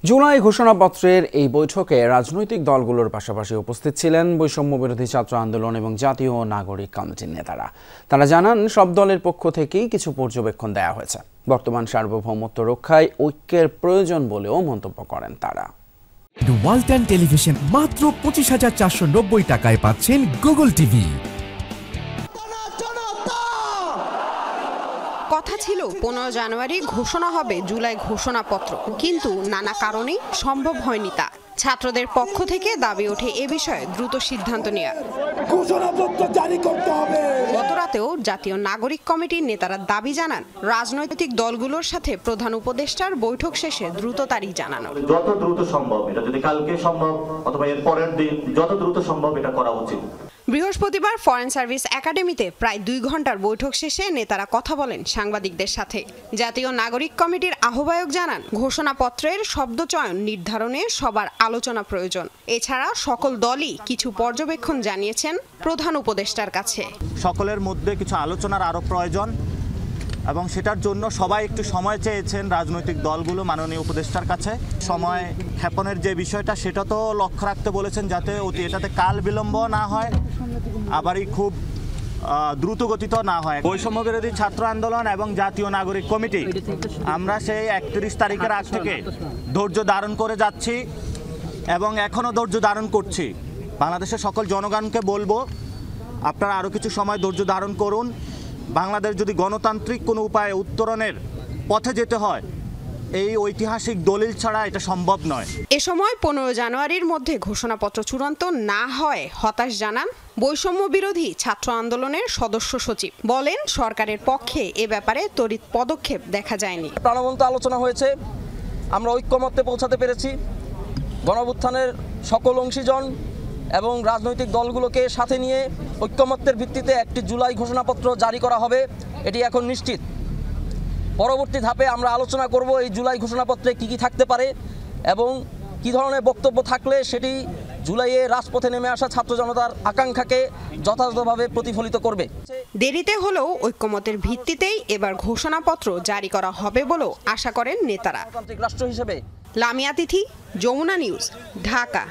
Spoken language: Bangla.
জুলাই ঘোষণাপত্রের এই বৈঠকে রাজনৈতিক দলগুলোর পাশাপাশি উপস্থিত ছিলেন বৈষম্য বিরোধী ছাত্র আন্দোলন এবং জাতীয় নাগরিক কমিটির নেতারা। তারা জানান, সব দলের পক্ষ থেকেই কিছু পর্যবেক্ষণ দেওয়া হয়েছে। বর্তমান সার্বভৌমত্ব রক্ষায় ঐক্যের প্রয়োজন বলেও মন্তব্য করেন তারা। ওয়ালটন টেলিভিশন মাত্র 25,490 টাকায় পাচ্ছেন গুগল টিভি। কথা ছিল 15 জানুয়ারি ঘোষণা হবে জুলাই ঘোষণাপত্র, কিন্তু নানা কারণে সম্ভব হয়নি তা। ছাত্রদের পক্ষ থেকে দাবি ওঠে এ বিষয়ে দ্রুত সিদ্ধান্ত নেওয়ার। গতরাতেও জাতীয় নাগরিক কমিটির নেতারা দাবি জানান, রাজনৈতিক দলগুলোর সাথে প্রধান উপদেষ্টার বৈঠক শেষে দ্রুত তারিখ জানানো। যত দ্রুত সম্ভব, এটা যদি কালকে সম্ভব অথবা এর পরের দিন, যত দ্রুত সম্ভব এটা করা উচিত। বৃহস্পতিবার ফরেন সার্ভিস একাডেমিতে প্রায় 2 ঘন্টার বৈঠক শেষে নেতারা কথা বলেন সাংবাদিকদের সাথে। জাতীয় নাগরিক কমিটির আহ্বায়ক জানান, ঘোষণাপত্রের শব্দচয়ন নির্ধারণে সবার আলোচনা প্রয়োজন। এছাড়া সকল দলই কিছু পর্যবেক্ষণ জানিয়েছেন প্রধান উপদেষ্টার কাছে। সকলের মধ্যে কিছু আলোচনার আরও প্রয়োজন এবং সেটার জন্য সবাই একটু সময় চেয়েছেন রাজনৈতিক দলগুলো মাননীয় উপদেষ্টার কাছে। সময় ক্ষেপণের যে বিষয়টা সেটা তো লক্ষ্য রাখতে বলেছেন, যাতে এটাতে কাল বিলম্ব না হয়, আবারই খুব দ্রুত গতিত না হয়। বৈষম্য বিরোধী ছাত্র আন্দোলন এবং জাতীয় নাগরিক কমিটি আমরা সেই 31 তারিখের আগ থেকে ধৈর্য ধারণ করে যাচ্ছি এবং এখনও ধৈর্য ধারণ করছি। বাংলাদেশের সকল জনগণকে বলবো, আপনারা আরও কিছু সময় ধৈর্য ধারণ করুন। বাংলাদেশ যদি গণতান্ত্রিক কোনো উপায়ে উত্তরণের পথে যেতে হয়, এই ঐতিহাসিক দলিল ছাড়া এটা সম্ভব নয়। এ সময় 15 জানুয়ারির মধ্যে ঘোষণাপত্র চূড়ান্ত না হয় হতাশ জানান বৈষম্য বিরোধী ছাত্র আন্দোলনের সদস্য সচিব। বলেন, সরকারের পক্ষে এ ব্যাপারে তড়িৎ পদক্ষেপ দেখা যায়নি। প্রাণবন্ত আলোচনা হয়েছে, আমরা ঐক্যমত্যে পৌঁছাতে পেরেছি। গণঅভ্যুত্থানের সকল অংশীজন এবং রাজনৈতিক দলগুলোকে সাথে নিয়ে ঐক্যমত্যের ভিত্তিতে 1 জুলাই ঘোষণাপত্র জারি করা হবে, এটি এখন নিশ্চিত। পরবর্তী ধাপে আমরা আলোচনা করব এই জুলাই ঘোষণাপত্রে কি কি থাকতে পারে এবং কি ধরনের বক্তব্য থাকলে সেটি জুলাইয়ে রাজপথে নেমে আসা ছাত্র জনতার আকাঙ্ক্ষাকে যথাযথভাবে প্রতিফলিত করবে। দেরিতে হলেও ঐক্যমতের ভিত্তিতেই এবার ঘোষণাপত্র জারি করা হবে বলেও আশা করেন নেতারা। রাষ্ট্র হিসেবে লামিয়া তিথি, যমুনা নিউজ, ঢাকা।